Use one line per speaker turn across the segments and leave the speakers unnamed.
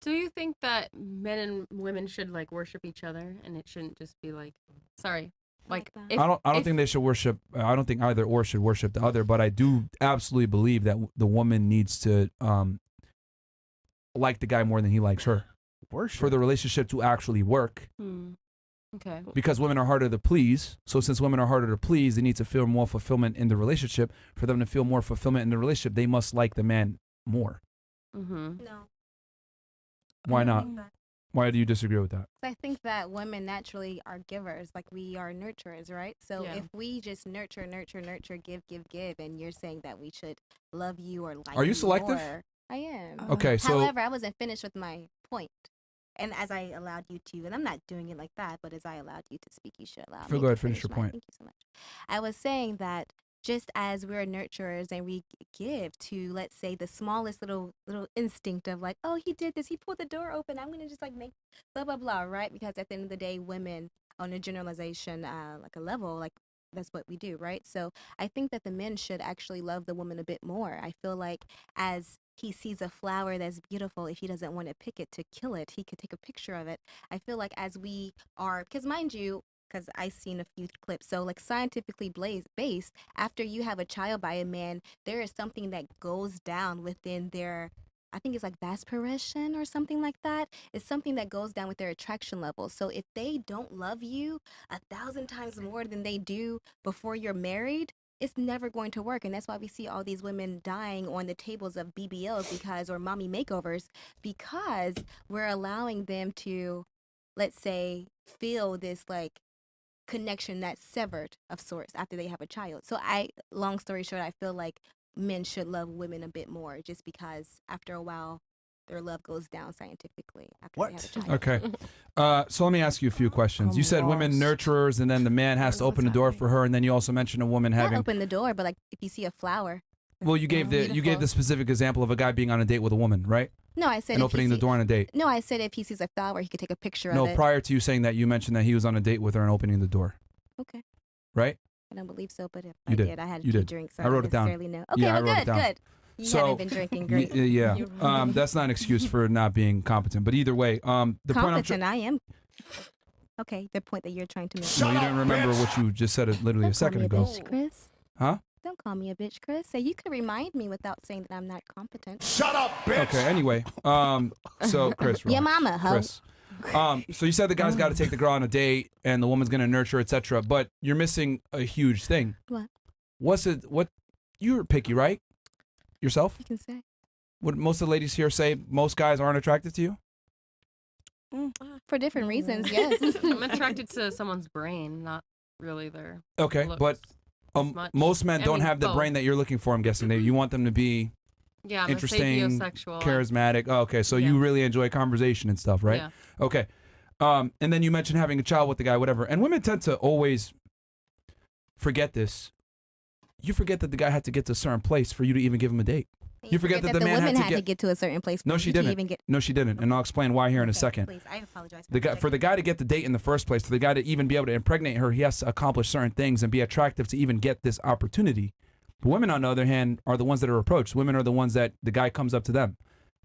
Do you think that men and women should like worship each other, and it shouldn't just be like, sorry, like
that.
if,
I don't think they should worship. I don't think either or should worship the other. But I do absolutely believe that the woman needs to like the guy more than he likes her
Worship.
for the relationship to actually work.
Okay.
Because women are harder to please. So since women are harder to please, they need to feel more fulfillment in the relationship. For them to feel more fulfillment in the relationship, they must like the man more.
Mm-hmm.
No.
Why not? Why do you disagree with that?
I think that women naturally are givers, like we are nurturers, right? So
Yeah.
if we just nurture, give, and you're saying that we should love you or like
Are you selective?
more, I am.
Okay, so
However, I wasn't finished with my point. And as I allowed you to, and I'm not doing it like that, but as I allowed you to speak, you should allow me
go ahead,
to
finish your
mine.
point.
Thank you so much. I was saying that just as we're nurturers and we give to, let's say, the smallest little instinct of like, oh, he did this, he pulled the door open, I'm gonna just like make blah blah blah, right? Because at the end of the day, women on a generalization, like a level, like that's what we do, right? So I think that the men should actually love the woman a bit more. I feel like as he sees a flower that's beautiful, if he doesn't want to pick it to kill it, he could take a picture of it. I feel like as we are, because mind you, because I've seen a few clips. So, like scientifically based, after you have a child by a man, there is something that goes down within their, I think it's like vasopressin or something like that. It's something that goes down with their attraction level. So, if they don't love you 1,000 times more than they do before you're married, it's never going to work. And that's why we see all these women dying on the tables of BBLs because, or mommy makeovers, because we're allowing them to, let's say, feel this like connection that's severed of sorts after they have a child. So long story short, I feel like men should love women a bit more just because after a while their love goes down scientifically after they have a child.
Okay. So let me ask you a few questions. You said women nurturers, and then the man has to open the door for her, and then you also mentioned a woman
Not
having.
open the door, but like if you see a flower.
Well, you gave the specific example of a guy being on a date with a woman, right?
No, I said
And
if he
opening the door on a date.
No, I said if he sees a flower, he could take a picture of
No,
it.
prior to you saying that, you mentioned that he was on a date with her and opening the door,
Okay.
right?
I don't believe so, but if
You
I
did.
did, I had a
You
few
did.
drinks. So
I wrote it down.
necessarily know. Okay,
Yeah, I
well,
wrote it
good,
down.
good. You
So,
haven't been drinking. Great.
Yeah. That's not an excuse for not being competent. But either way, the point I'm
Competent, I am. Okay, the point that you're trying to make.
No, you didn't remember what you just said literally a
Don't
second
call
ago.
me a bitch, Chris.
Huh?
Don't call me a bitch, Chris. So you could remind me without saying that I'm not competent.
Shut up, bitch.
Okay, anyway. So Chris,
Your
relax.
mama, ho.
Chris. So you said the guy's got to take the girl on a date and the woman's gonna nurture, etc. But you're missing a huge thing.
What?
What you're picky, right? Yourself?
You can say.
Would most of the ladies here say most guys aren't attracted to you?
For different reasons, yes.
I'm attracted to someone's brain, not really their
Okay,
looks
but
as much.
most men
I
don't
mean,
have the
both.
brain that you're looking for. I'm guessing you want them to be
Yeah, I'm
interesting,
a sapiosexual.
charismatic. Oh, okay, so you really enjoy conversation and stuff, right?
Yeah.
Okay. And then you mentioned having a child with the guy, whatever. And women tend to always forget this. You forget that the guy had to get to a certain place for you to even give him a date. You forget that the man
women
had to
get to a certain place.
No,
for
she
you to
didn't.
Even get...
No, she didn't. And I'll explain why here in a second.
Please, I apologize.
For the guy to get the date in the first place, for the guy to even be able to impregnate her, he has to accomplish certain things and be attractive to even get this opportunity. But women, on the other hand, are the ones that are approached. Women are the ones that the guy comes up to them.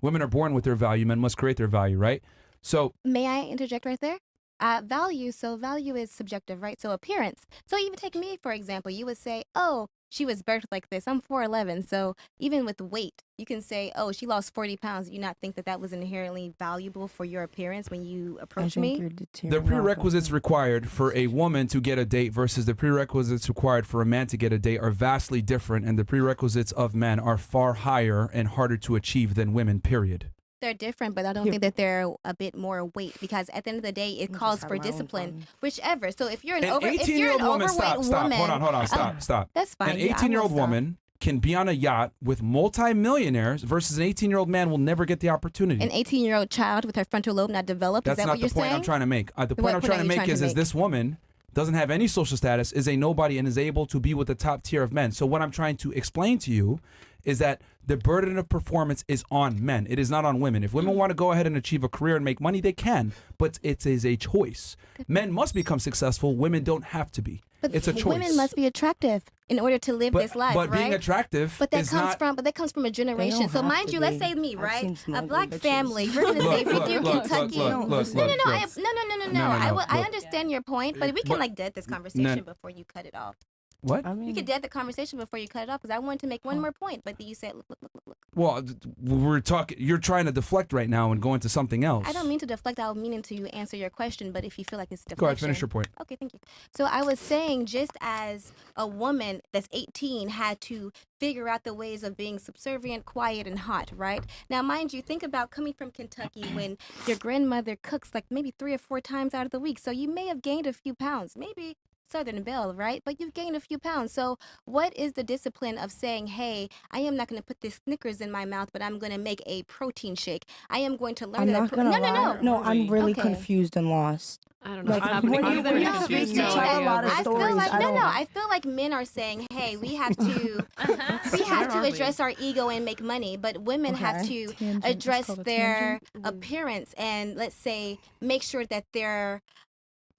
Women are born with their value. Men must create their value, right? So
May I interject right there? Value. So value is subjective, right? So appearance. So even take me, for example. You would say, oh, she was birthed like this. I'm 4'11". So even with weight, you can say, oh, she lost 40 pounds. You not think that that was inherently valuable for your appearance when you approach me?
the prerequisites required for a woman to get a date versus the prerequisites required for a man to get a date are vastly different, and the prerequisites of men are far higher and harder to achieve than women, period.
They're different, but I don't think that they're a bit more weight because at the end of the day, it calls for discipline, whichever. So if you're an overweight
woman, stop,
woman,
hold on, stop.
That's fine.
An
Yeah, I will
18-year-old
stop.
woman can be on a yacht with multi-millionaires versus an 18-year-old man will never get the opportunity.
An 18-year-old child with her frontal lobe not developed.
That's
is that
not
what you're
the point
saying?
I'm trying to make. The point
What
I'm
point
trying
are
to
you
make
trying to
is
make?
this woman doesn't have any social status, is a nobody, and is able to be with the top tier of men. So what I'm trying to explain to you is that the burden of performance is on men. It is not on women. If women want to go ahead and achieve a career and make money, they can, but it is a choice. Men must become successful. Women don't have to be.
But
It's a choice.
women must be attractive in order to live this life,
but
right?
being attractive
But that
is
comes
not.
from a generation.
don't
So
have
mind
to
you, let's
be.
say me,
I've
right?
seen
A
smuggled
black
bitches.
family. We're gonna say if we do Kentucky.
look,
No,
look,
no, no.
look.
No. I
Look.
understand your point, but we can
But-
like dead this conversation before you cut it off.
What?
I mean,
You could dead the conversation before you cut it off because I wanted to make one more point, but you said, look.
Well, we're talking. You're trying to deflect right now and go into something else.
I don't mean to deflect. I was meaning to answer your question, but if you feel like it's deflection.
Go ahead, finish your point.
Okay, thank you. So I was saying, just as a woman that's 18 had to figure out the ways of being subservient, quiet, and hot, right? Now, mind you, think about coming from Kentucky when your grandmother cooks like maybe 3 or 4 times out of the week. So you may have gained a few pounds, maybe Southern Belle, right? But you've gained a few pounds. So what is the discipline of saying, hey, I am not going to put this Snickers in my mouth, but I'm going to make a protein shake. I am going to learn
I'm
that.
not gonna lie. No, I'm really
Okay.
confused and lost.
I don't know
Like,
what's happening
when you-
either.
when you
I'm
speak,
confused
you
no
tell a
idea
lot of
what's
I feel
stories.
like
I
no,
don't-
I feel like men are saying, "Hey, we have to, we have to address our ego and make money," but women have
Okay.
to
Tangent. It's
address
called a
their
tangent.
appearance and let's say make sure that they're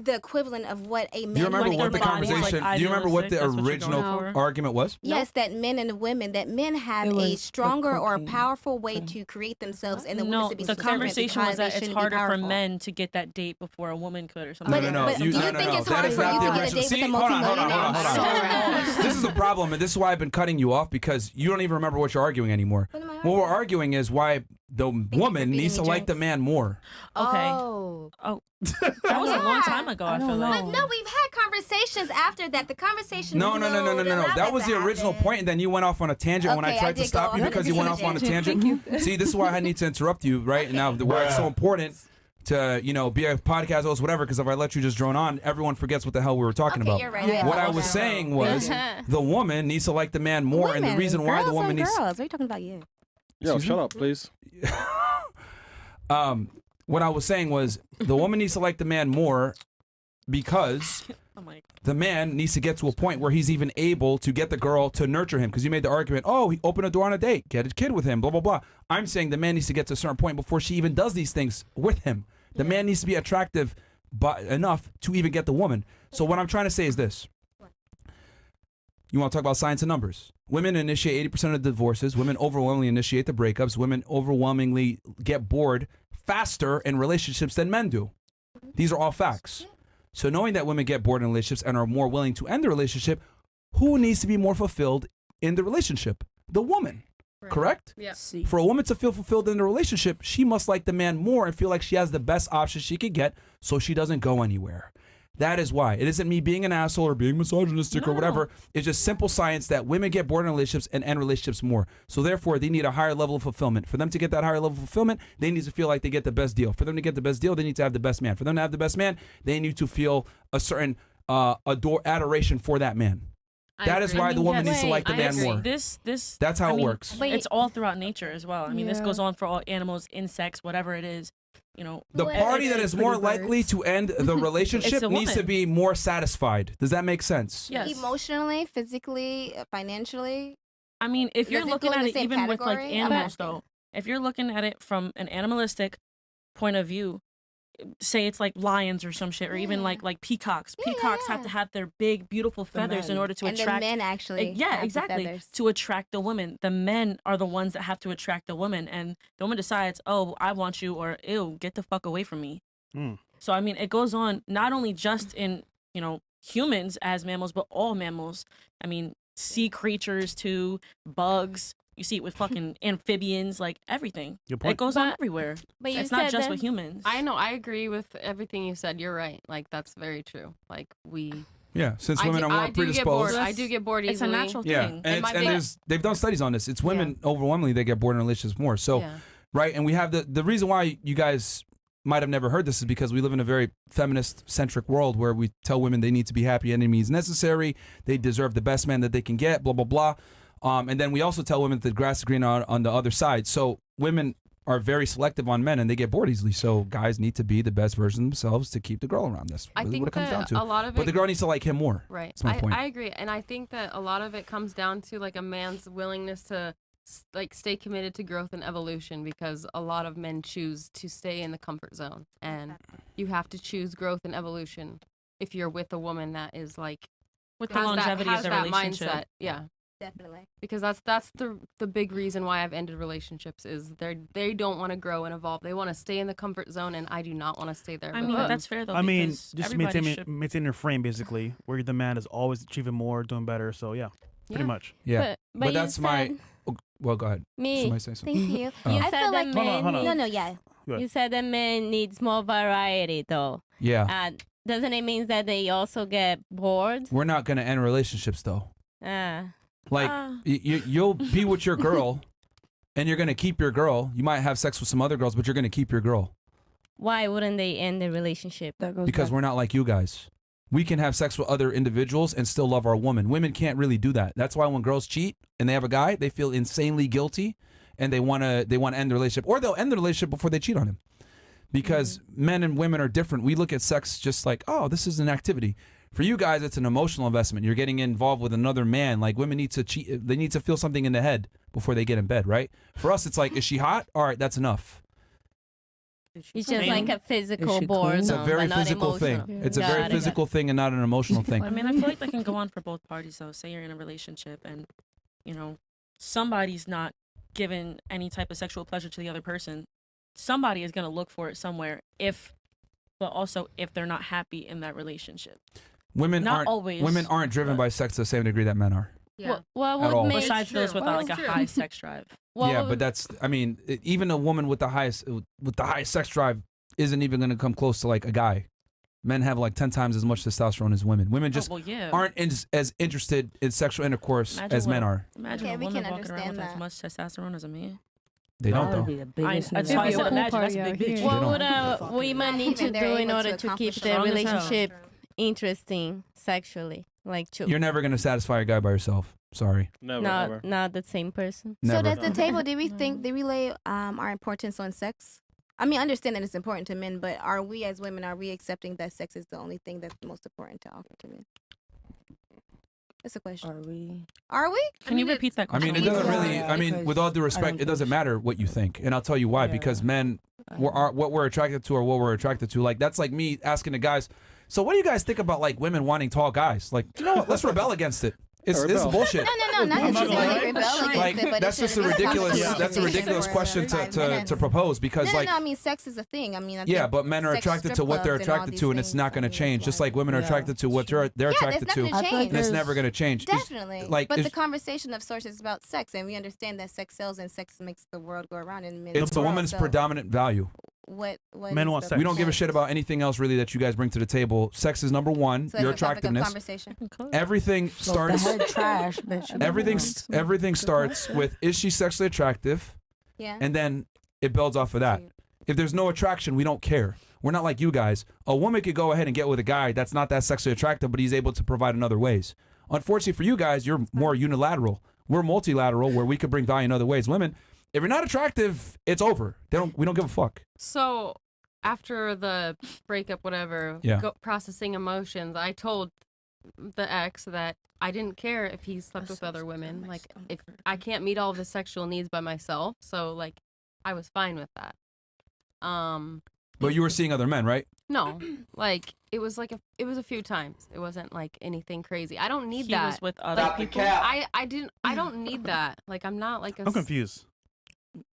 the equivalent of what a man.
Do you remember
would
what the
make money.
conversation? Do you remember what the
idealistic, that's what you're
original
going for?
argument was?
Yes, that men and women, that men have
It
a
was the
stronger or
cocaine.
powerful way to create themselves, and the women
No,
to be
the
subservient
conversation
because
was
they
that it's
shouldn't be
harder for
powerful.
men to get that date before a woman could or something.
But-
No.
but do you
no,
think
no.
it's
That
harder
is
for
not
you
the
to get a
original.
date with
See,
a
hold on.
multimillionaire?
This is the problem, and this is why I've been cutting you off because you don't even remember what you're arguing anymore.
What am I
What we're arguing is why the
you for
woman
feeding
needs to
me
like the
drinks.
man more.
Okay.
Oh.
That was a long time ago, I feel
don't
like.
But no, we've had conversations after that. The conversation.
No. That was the original point, and then you went off on a tangent when I
Okay, I
tried to
did
stop
go
you
off on a
because you went off on a tangent. See, this is why I need to interrupt you right now. Why it's so important to be a podcast host, whatever. Because if I let you just drone on, everyone forgets what the hell we were talking
Okay,
about.
you're right.
Yeah.
What I
apologize.
was saying was the woman needs to like the man more, and the reason why the
girls
woman
on
needs.
girls. What are you talking about? You.
Yo,
Excuse
shut
me?
up, please.
What I was saying was the woman needs to like the man more because
I'm like,
the man needs to get to a point where he's even able to get the girl to nurture him. Because you made the argument, oh, he opened a door on a date, get a kid with him, blah, blah, blah. I'm saying the man needs to get to a certain point before she even does these things with him. The man needs to be attractive enough to even get the woman. So what I'm trying to say is this. You want to talk about science and numbers. Women initiate 80% of the divorces. Women overwhelmingly initiate the breakups. Women overwhelmingly get bored faster in relationships than men do. These are all facts. So knowing that women get bored in relationships and are more willing to end the relationship, who needs to be more fulfilled in the relationship? The woman.
Right.
Correct?
Yeah.
See.
For a woman to feel fulfilled in the relationship, she must like the man more and feel like she has the best option she could get so she doesn't go anywhere. That is why. It isn't me being an asshole or being misogynistic or whatever. It's just simple science that women get bored in relationships and end relationships more. So therefore, they need a higher level of fulfillment. For them to get that higher level of fulfillment, they need to feel like they get the best deal. For them to get the best deal, they need to have the best man. For them to have the best man, they need to feel a certain adoration for that man. That is why the woman needs to like the
I
man
agree.
more.
This
That's how it works.
Wait.
It's all throughout nature as well. I mean, this
Yeah.
goes on for all animals, insects, whatever it is.
The
Well,
party
it's
that is
pretty
more
birds.
likely to end the relationship
a
needs to
woman.
be more satisfied. Does that make sense?
Yes.
Emotionally, physically, financially.
I mean, if you're
Does it
looking
go in
at
the
it
same
even with like
category?
animals,
Okay.
though, if you're looking at it from an animalistic point of view, say it's like lions or some shit, or even
Yeah.
like peacocks.
Yeah,
Peacocks have
yeah.
to have their big, beautiful feathers in
men.
order to
And the
attract.
men actually.
Yeah,
have the
exactly.
feathers.
To attract the woman. The men are the ones that have to attract the woman. And the woman decides, oh, I want you, or ew, get the fuck away from me. So, I mean, it goes on not only just in, humans as mammals, but all mammals. I mean, sea creatures too, bugs. You see it with fucking amphibians, like everything.
Good point.
It goes on
But-
everywhere.
But you
It's
said
not just
that-
with humans.
I know. I agree with everything you said. You're right. Like that's very true. Like we.
Yeah, since
I
women
do,
are more
I do get bored.
predisposed.
I do get bored
It's a
easily.
natural
Yeah,
thing.
and,
my
and
big-
they've done studies on this. It's women overwhelmingly they get bored in relationships more. So,
Yeah.
right, and we have the reason why you guys might have never heard this is because we live in a very feminist-centric world where we tell women they need to be happy any means necessary. They deserve the best man that they can get, blah, blah, blah. And then we also tell women that the grass is greener on the other side. So women are very selective on men and they get bored easily. So guys need to be the best version of themselves to keep the girl around. That's
I
really
think
what it comes down
that
to.
a lot of
But
it.
the girl needs to like him more.
Right.
That's my point.
I agree, and I think that a lot of it comes down to like a man's willingness to like stay committed to growth and evolution, because a lot of men choose to stay in the comfort zone, and you have to choose growth and evolution if you're with a woman that is like
With the
has
longevity
has
of the
that
relationship.
mindset. Yeah.
Definitely.
Because that's the big reason why I've ended relationships is they don't want to grow and evolve. They want to stay in the comfort zone, and I do not want to stay there.
I
with
mean,
them.
that's fair though.
I mean,
because
just
everybody
maintain,
should.
maintain your frame basically, where the man is always achieving more, doing better. So yeah, pretty
Yeah.
much.
Yeah.
But you
that's my.
said-
Oh, well, go ahead.
Me.
Somebody say something.
Thank you.
You
I
said
feel
the
like
Hold on,
man
hold on.
no,
needs,
yeah.
Good.
you said the man needs more variety though.
Yeah.
Doesn't it mean that they also get bored?
We're not gonna end relationships though. Like
Ah.
you'll be with your girl, and you're gonna keep your girl. You might have sex with some other girls, but you're gonna keep your girl
Why wouldn't they end the relationship?
That goes
because
back.
we're not like you guys. We can have sex with other individuals and still love our woman. Women can't really do that. That's why when girls cheat and they have a guy, they feel insanely guilty, and they wanna end the relationship, or they'll end the relationship before they cheat on him. Because men and women are different. We look at sex just like, oh, this is an activity. For you guys, it's an emotional investment. You're getting involved with another man. Like women need to cheat. They need to feel something in the head before they get in bed, right? For us, it's like, is she hot? All right, that's enough.
It's just like a physical
she
boredom.
clean?
It's a very
but not
physical
emotional.
thing. It's a very
Got it.
physical thing and not an emotional thing.
I mean, I feel like that can go on for both parties though. Say you're in a relationship and, somebody's not giving any type of sexual pleasure to the other person. Somebody is gonna look for it somewhere but also if they're not happy in that relationship.
Women
Not
aren't
always,
women aren't driven
but-
by sex to the same degree that men are.
Yeah.
What
At all.
would make
Besides those
true.
without
Well,
like
it's
a
true.
high sex drive.
what
Yeah,
would-
but that's, I mean, even a woman with the highest sex drive isn't even going to come close to like a guy. Men have like 10 times as much testosterone as women. Women just
well, yeah.
aren't as interested in sexual intercourse
Imagine
as
what
men
a-
are.
Imagine
Okay,
a
we
woman
can
walking around with
understand
as much testosterone as a man.
They don't
That would
though.
be the biggest
That's
nigga.
why I
It'd be
said
a pool
imagine. That's a
party
big bitch.
They
What
don't.
would a woman need to
Even
do
they're
in
able
order
to
to keep
accomplish
the
Strong as hell.
relationship interesting sexually? Like to
You're never going to satisfy a guy by yourself. Sorry.
Never, ever.
not the same person.
So
Never.
does the table? Did we lay our importance on sex? I mean, I understand that it's important to men, but are we as women accepting that sex is the only thing that's most important to offer to men? That's a question.
Are we?
Are we?
Can you repeat that
I
question?
mean, it doesn't
Yeah,
really, I mean,
because
with all due
I
respect,
don't
it doesn't
think-
matter what you think. And I'll tell you why. Because
Yeah.
men, what we're attracted to or what we're attracted to. Like, that's like me asking the guys, so what do you guys think about like women wanting tall guys? Like, you know what? Let's rebel against it. It's
Rebel.
bullshit.
No, not
I'm not
that you
gonna
want
lie.
to rebel against
Like,
it, but
that's
it
just a
should be
ridiculous.
something
That's a
that
ridiculous
for
question
5
to
minutes.
propose because
No,
like.
I mean, sex is a thing. I mean, I
Yeah,
think
but men are
sex
attracted to
strip
what they're
clubs and all
attracted
these
to, and it's
things,
not going to
I mean,
change.
it's
Just like women are
Yeah.
attracted to what they're
yeah,
attracted
it's
to.
not going
I feel
to
like
change.
And it's
there's-
never going to change. It's-
Definitely.
like,
but the
it's-
conversation of sorts is about sex, and we understand that sex sells and sex makes the world go around. And men
It's a
grow,
woman's
so
predominant value.
What
Men
is
want
the
sex.
We don't give a shit
point?
about anything else really that you guys bring to the table. Sex is number one.
So
Your
it's a topic of
attractiveness.
conversation.
Everything
So
starts.
the head trash, bitch.
Everything starts with is she sexually attractive,
Yeah.
and then it builds off of that. If there's no attraction, we don't care. We're not like you guys. A woman could go ahead and get with a guy that's not that sexually attractive, but he's able to provide in other ways. Unfortunately for you guys, you're more unilateral. We're multilateral, where we could bring value in other ways. Women, if you're not attractive, it's over. We don't give a fuck.
So after the breakup, whatever,
Yeah.
processing emotions, I told the ex that I didn't care if he slept with other women. Like, if I can't meet all of his sexual needs by myself, so like, I was fine with that.
But you were seeing other men, right?
No, like it was a few times. It wasn't like anything crazy. I don't need
He
that.
was with other
Like,
people.
I don't need that. Like, I'm not like a.
I'm confused.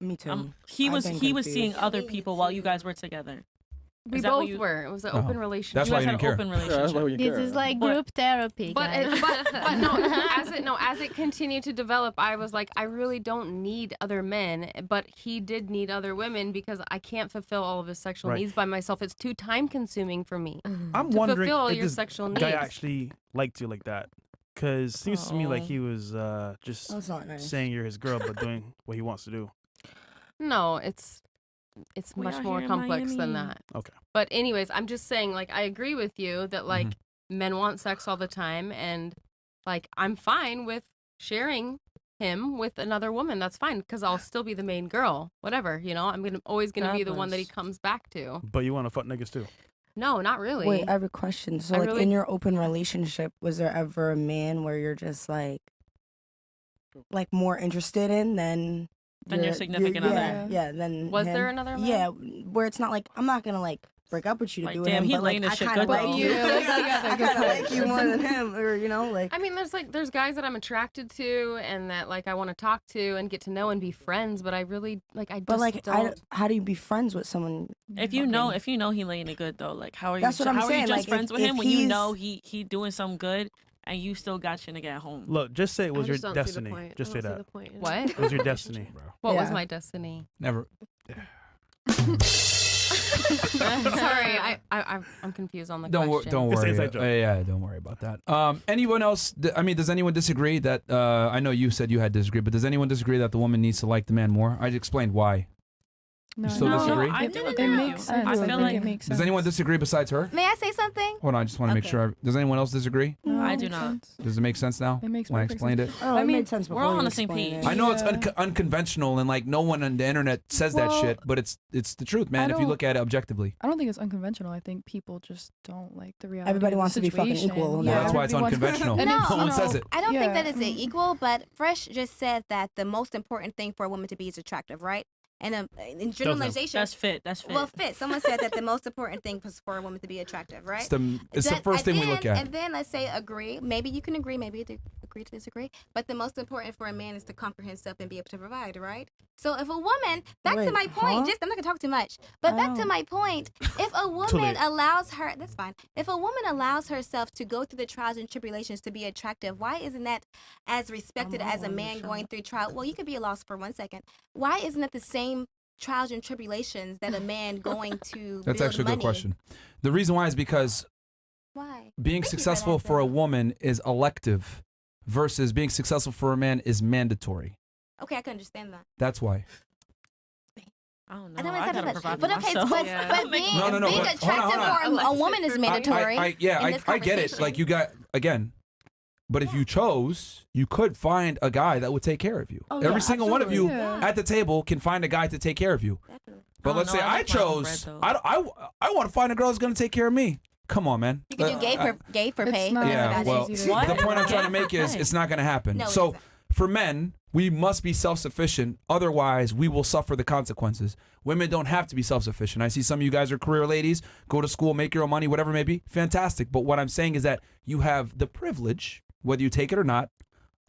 Me too.
He
I've
was
been
seeing
confused.
other people while you guys were together.
We
Is that what
both
you-
were. It was an
Oh.
open relationship.
That's
You
why
guys
you
had
didn't
an
care.
open
Yeah, that's
relationship.
why you
This
care.
is like
But-
group therapy.
But
guys.
as it continued to develop, I was like, I really don't need other men. But he did need other women because I can't fulfill all of his sexual
Right.
needs by myself. It's too time consuming for me.
I'm
To
wondering
fulfill
if
your
this
sexual
guy
needs.
actually liked you like that. Because seems to me like
Oh.
he was just
That's not nice.
saying you're his girl, but doing what he wants to do.
No, it's
We
much
out
more
here in
complex than
Miami.
that.
Okay.
But anyways, I'm just saying, like, I agree with you that like men want sex all the time, and like I'm fine with sharing him with another woman. That's fine because I'll still be the main girl. Whatever, you know. I'm always gonna be the one that he
Fabulous.
comes back to.
But you want to fuck niggas too.
No, not really.
Wait, I have a question. So,
I
like,
really-
in your open relationship, was there ever a man where you're just like more interested in than
Than your significant
yeah,
other?
Yeah, then
Was
him?
there another man?
Yeah, where it's not like I'm not gonna like break up with you to
Like,
be with
damn,
him.
he
But like,
laying this
I
shit
kind of
good,
like
though.
you.
Yeah.
I kind of like you more than him, or like.
I mean, there's guys that I'm attracted to and that like I want to talk to and get to know and be friends, but I really I just
But like,
don't.
how do you be friends with someone?
If you know he laying it good though, like how are
That's
you?
what I'm
How are
saying,
you just
like,
friends
if-
with him
if
when you
he's-
know he doing some good and you still got your nigga at home?
Look, just say it was
I
your
just don't see the
destiny.
point.
Just
I
say
don't see
that.
the point in
What?
a
It was your
relationship.
destiny.
What was
Yeah.
my destiny?
Never.
Sorry, I'm confused on the question.
Don't
It's an
worry.
inside joke.
Yeah, don't worry about that. Anyone else? I mean, does anyone disagree that? I know you said you had disagreed, but does anyone disagree that the woman needs to like the man more? I explained why.
No,
still
no,
disagree?
I
It,
do
it
agree with
makes
you.
sense.
I
I
feel
think
like
it makes sense.
Does anyone disagree besides her?
May I say something?
Hold on, I just want to make
Okay.
sure. Does anyone else disagree?
No,
I
it
do
makes
not.
sense.
Does it make sense now?
It makes
when I
perfect
explained
sense.
it.
Oh,
I
it
mean,
made sense
we're
before
all
you
on the same
explained
page.
it.
I know it's
Yeah.
unconventional and like no one on the internet says that
Well,
shit, but it's the truth, man. If you
don't-
look at it objectively.
I don't think it's unconventional. I think people just don't like the reality.
Everybody
of the
wants to be fucking
situation.
equal.
Well,
Yeah,
that's why it's
everybody wants-
unconventional.
And
No,
it's,
No one
you
says
know,
it.
I don't think
Yeah.
that it's equal, but Fresh just said that the most important thing for a woman to be is attractive, right? And in generalization,
That's fit. That's fit.
well, fit. Someone said that the most important thing was for a woman to be attractive, right?
It's the
Then-
first thing we look at.
And then let's say agree. Maybe you can agree, maybe agree to disagree. But the most important for a man is to conquer himself and be able to provide, right? So if a woman, back to
Wait,
my point,
huh?
I'm not gonna talk too much. But back to
Oh.
my point, if a woman
late.
allows her, that's fine. If a woman allows herself to go through the trials and tribulations to be attractive, why isn't that as respected as a man going through trial? Well, you could be lost for 1 second. Why isn't it the same trials and tribulations that a man going to
That's
build
actually a
money?
good question. The reason why is because
Why?
being
Thank you for
successful
that,
for a
though.
woman is elective versus being successful for a man is mandatory.
Okay, I can understand that.
That's why.
I don't know.
I don't
I
understand
gotta
that.
provide
But
for
okay,
myself.
but,
Yeah.
but being,
No,
being
but
attractive
hold on.
for a woman is mandatory.
I
in this
get it.
conversation.
Like you got again. But if you chose, you could find a guy that would take care of you.
Oh,
Every
yeah,
single one of you
absolutely. Yeah.
at the table can find a guy to take care of you.
Definitely.
But
I don't
let's
know,
say
I
I
like my own
chose,
bread,
I want to find a girl that's going to take care of me. Come on, man.
You can do gay for
It's
pay.
not
That's
Yeah,
about it.
well,
easy to
What?
the point I'm trying to make is
Hey.
it's not going to happen.
No, it
so
isn't.
for men, we must be self-sufficient. Otherwise, we will suffer the consequences. Women don't have to be self-sufficient. I see some of you guys are career ladies, go to school, make your own money, whatever it may be. Fantastic. But what I'm saying is that you have the privilege, whether you take it or not,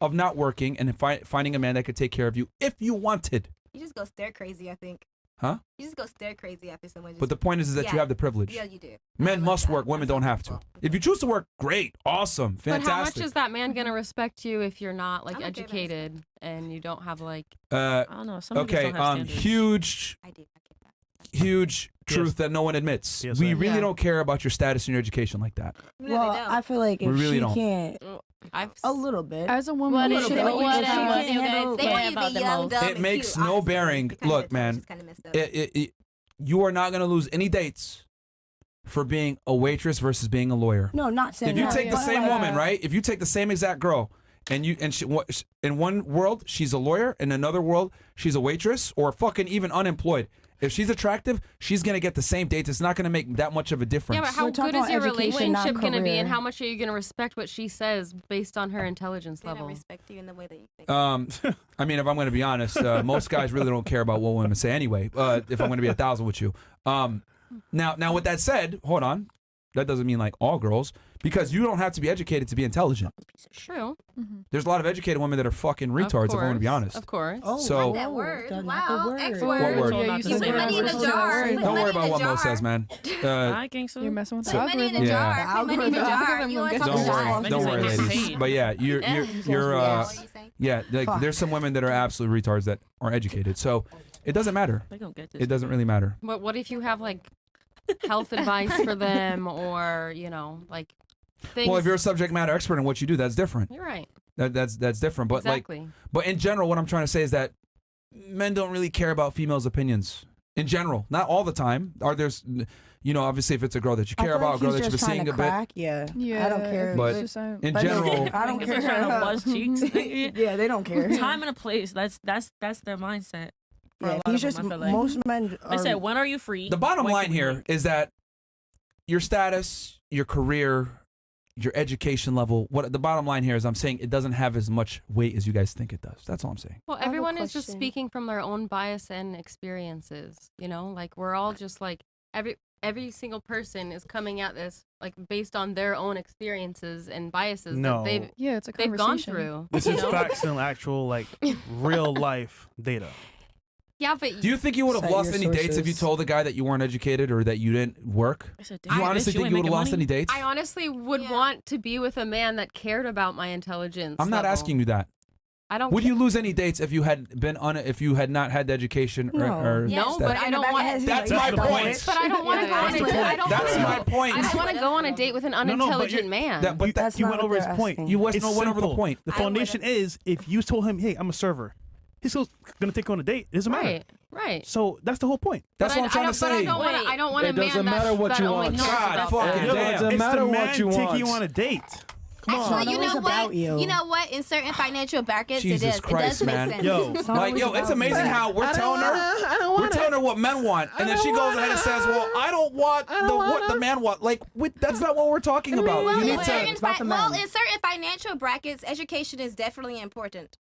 of not working and finding a man that could take care of you if you wanted.
You just go stir crazy, I think.
Huh?
You just go stir crazy after someone just.
But the point is that you
Yeah.
have the privilege.
Yeah, you do. I
Men
love
must
that.
work. Women
That's
don't have to.
wonderful.
If you choose to work, great, awesome,
But how much
fantastic.
is that man gonna respect you if you're not like
I'm okay with that.
educated and you don't have like?
I don't know. Some niggas
Okay,
don't have standards.
huge
I do. I get that.
huge truth that no one admits.
Yes,
we
I-
really
Yeah.
don't care about your status and your education like that.
No, they
Well,
don't.
I feel like
We
if
really
she
don't.
can't,
I've
a little bit.
As a woman,
What
you
is
should
it?
always
What
have-
do you guys
They
care
want you to
about
be
the
young,
most?
dumb,
It
and
makes
cute,
no
honestly.
bearing.
It kinda
Look,
does,
man,
it's kinda messed up.
You are not going to lose any dates for being a waitress versus being a lawyer.
No, not saying
If you
that,
take the
but,
same
like,
woman, right? If you take the same exact girl, and in one world she's a lawyer, in another world she's a waitress, or fucking even unemployed. If she's attractive, she's gonna get the same dates. It's not gonna make that much of a difference.
yeah, but how
We're talking
good is
about
your
education, not
relationship gonna be, and
career.
how much are you gonna respect what she says based on her intelligence
They don't
level?
respect you in the way that you think.
I mean, if I'm going to be honest, most guys really don't care about what women say anyway. If I'm going to be 1,000 with you, now with that said, hold on, that doesn't mean like all girls, because you don't have to be educated to be intelligent.
True.
There's a lot of educated women that are fucking retards. If I'm going to be honest.
Of course.
Oh,
So-
Like that
oh,
word.
not the
Wow.
word.
X
What
word.
word?
Told
Yeah,
not
you
to
can
say
put
that.
money in a
Put
jar.
money
Put
Don't worry
money
about
in a
what Mo
jar.
says, man.
Hi, gangster.
You're messing with
Put
the
money in a
algorithm.
jar.
Yeah.
Put money in a
The
jar.
algorithm
You want to
will
talk
get
Don't
you.
about
worry,
Niggas
don't
ain't
worry,
getting
ladies.
paid.
But yeah, you're
What are you saying?
yeah. Like,
Fuck.
there's some women that are absolute retards that are educated. So it doesn't matter.
They gonna get this.
It doesn't really matter.
But what if you have like health advice for them, or like things?
Well, if you're a subject matter expert in what you do, that's different.
You're right.
That's different. But
Exactly.
but in general, what I'm trying to say is that men don't really care about females' opinions in general. Not all the time. Obviously, if it's a girl that you
I
care
feel
about,
like
a girl
he's
that you've been
just trying
seeing
to
a bit.
crack. Yeah,
Yeah,
I don't care.
But
it's just,
in
But
general,
I don't
Niggas
care.
are trying to buzz cheeks.
Yeah, they don't care.
Time and a place. That's their mindset. For a
Yeah,
lot
he's
of
just
them, I feel like.
most men.
They
Are,
said, when are you free?
the bottom
When
line
can we
here
meet?
is that your status, your career, your education level. What the bottom line here is, I'm saying it doesn't have as much weight as you guys think it does. That's all I'm saying.
Well,
have a
everyone is just
question.
speaking from their own bias and experiences. Like we're all just like every single person is coming at this like based on their own experiences and biases
No.
that
Yeah, it's a
they've
conversation.
gone through.
This
you
is
know?
facts and actual like real life data.
Yeah, but
Do you think you would have
Cite
lost
your
any dates if you
sources.
told the guy that you weren't educated or that you didn't work?
I said,
Do you
"Damn,
honestly
bitch,
think
ain't
you would have
making
lost
money?"
any dates?
I honestly would
Yeah.
want to be with a man that cared about my intelligence.
I'm not
level.
asking you that.
I don't.
Would
ca-
you lose any dates if you had been if you had not had the education or,
No.
or
Yes.
No,
that-
but I don't want.
That's
my
my
point.
point.
But I don't want to go on a
Yeah,
date. I don't.
That's
wanna
my
go-
point.
I don't want to go on a date with an
no, but
unintelligent
you're-
man.
But
That's
you
not
went
what
over his
they're
point.
asking.
You went
It's
over the
simple.
point.
The
I
foundation
would've-
is if you told him, "Hey, I'm a server," he's still gonna take you on a date. It doesn't matter.
right. Right.
So that's the whole point.
That's
But
what I'm trying to
But I
say.
don't want to. I don't want
It
a man
doesn't
that,
matter what
that
you
only
want.
knows
God
about
fucking
that.
Yo,
damn.
it doesn't
It's
matter
the
what
man
you
taking
want.
you on a date. Come
Actually,
on.
It's
you
always
know what?
about you.
You know what? In certain financial brackets,
Jesus
it
Christ,
does
man.
make sense.
Yo,
It's
Like,
always
yo, it's
about
amazing
you.
how we're telling her what men want, and then she goes ahead and says, "Well, I don't want what the man want." Like, that's not what we're talking about.
Well,
You need
in certain
to.
It's about the men.
in certain financial brackets, education is definitely important.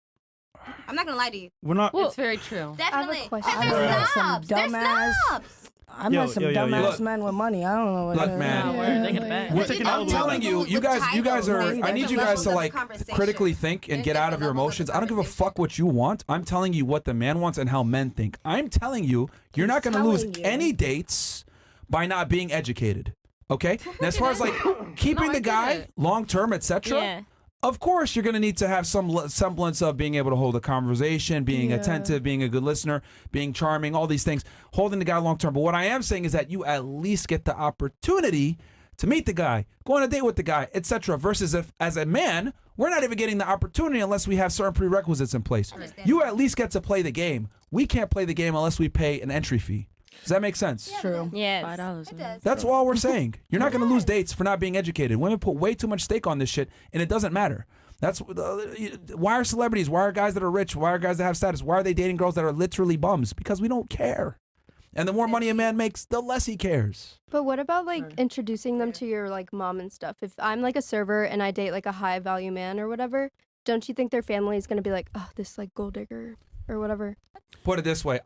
I'm not gonna lie to you.
We're not.
It's very true.
Definitely.
question.
Because
I
there's
met some
snobs. There's
dumbass-
snobs.
I met some dumbass
Look.
men with money. I don't know what.
Look,
it is.
man.
No, we're taking it back.
We're taking
I'm
all
telling
the
you, you guys are. I need you guys to like
conversation.
critically think and get out of your emotions. I don't give a fuck what you want. I'm telling you what the man wants and how men think. I'm telling you, you're not going to lose
telling you.
any dates by not being educated. Okay. And as far as like keeping
No, I
the
get
guy
it.
long term, etc.
Yeah.
Of course, you're going to need to have some semblance of being able to hold a conversation, being
Yeah.
attentive, being a good listener, being charming, all these things, holding the guy long term. But what I am saying is that you at least get the opportunity to meet the guy, go on a date with the guy, etc. Versus if, as a man, we're not even getting the opportunity unless we have certain prerequisites in place. You at least get to play the game. We can't play the game unless we pay an entry fee. Does that make sense?
True.
Yes.
$5.
It does.
That's all we're saying. You're not going to lose dates for not being educated. Women put way too much stake on this shit, and it doesn't matter. That's why are celebrities? Why are guys that are rich? Why are guys that have status? Why are they dating girls that are literally bums? Because we don't care. And the more money a man makes, the less he cares.
But what about like introducing them to your like mom and stuff? If I'm like a server and I date like a high value man or whatever, don't you think their family is gonna be like, oh, this like gold digger or whatever?
Put it this way: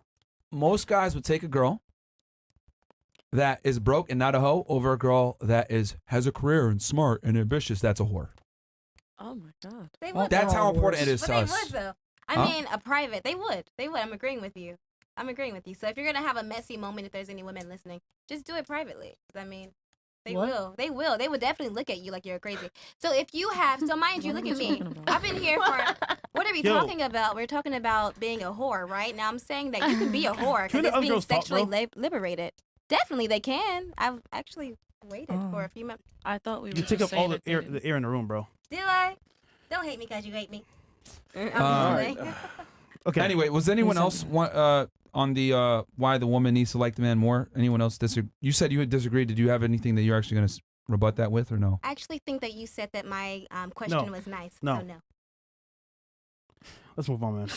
most guys would take a girl that is broke and not a hoe over a girl that has a career and smart and ambitious. That's a whore.
Oh my god.
They
Well,
would.
That's
though.
how important it is
But
to
they
us.
would though. I
Huh?
mean, a private. They would. They would. I'm agreeing with you. I'm agreeing with you. So if you're gonna have a messy moment, if there's any women listening, just do it privately. 'Cause, I mean, they
What?
will. They will. They will definitely look at you like you're crazy. So if you have, so mind you,
What
look
are
at
we
me.
talking about?
I've been here for. What are we
Yo.
talking about? We're talking about being a whore, right? Now I'm saying that you can be a whore
Can
because
the
it's
other
being
girls talk,
sexually
bro?
liberated. Definitely, they can. I've actually waited for a few months.
I thought we were
You take
just
up all
saying
the air in the room, bro.
Do I? Don't hate me because you hate me.
Uh,
Obviously.
Okay.
Anyway, was anyone else on the why the woman needs to like the man more? Anyone else disagree? You said you had disagreed. Did you have anything that you're actually going to rebut that with, or no?
I actually think that you said that my question
No.
was nice.
No.
So no.
Let's move on, man.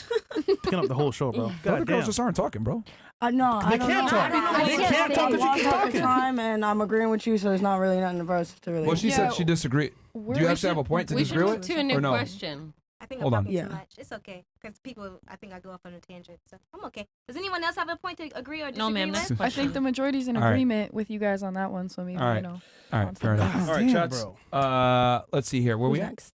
Picking up the whole show, bro.
The other
God
girls
damn.
just aren't talking, bro.
No, I
They
don't
can't
know.
talk. They can't talk because you keep talking.
Time, and I'm agreeing with you, so it's not really nothing for us to really.
Well, she said she disagreed. Do you actually have a point to
We should
disagree
move
with,
to a new
or no?
question.
I think
Hold
I'm
on.
talking
Yeah.
too much. It's okay because people. I think I go off on a tangent, so I'm okay. Does anyone else have a point to agree or disagree
No, ma'am.
with?
Next
I
question.
think the majority's in
All right.
agreement with you guys on that one, so maybe
All right.
you know.
All right, fair enough.
God
All right,
damn,
chats.
bro.
Let's see here. Where
Who's
we at?
next?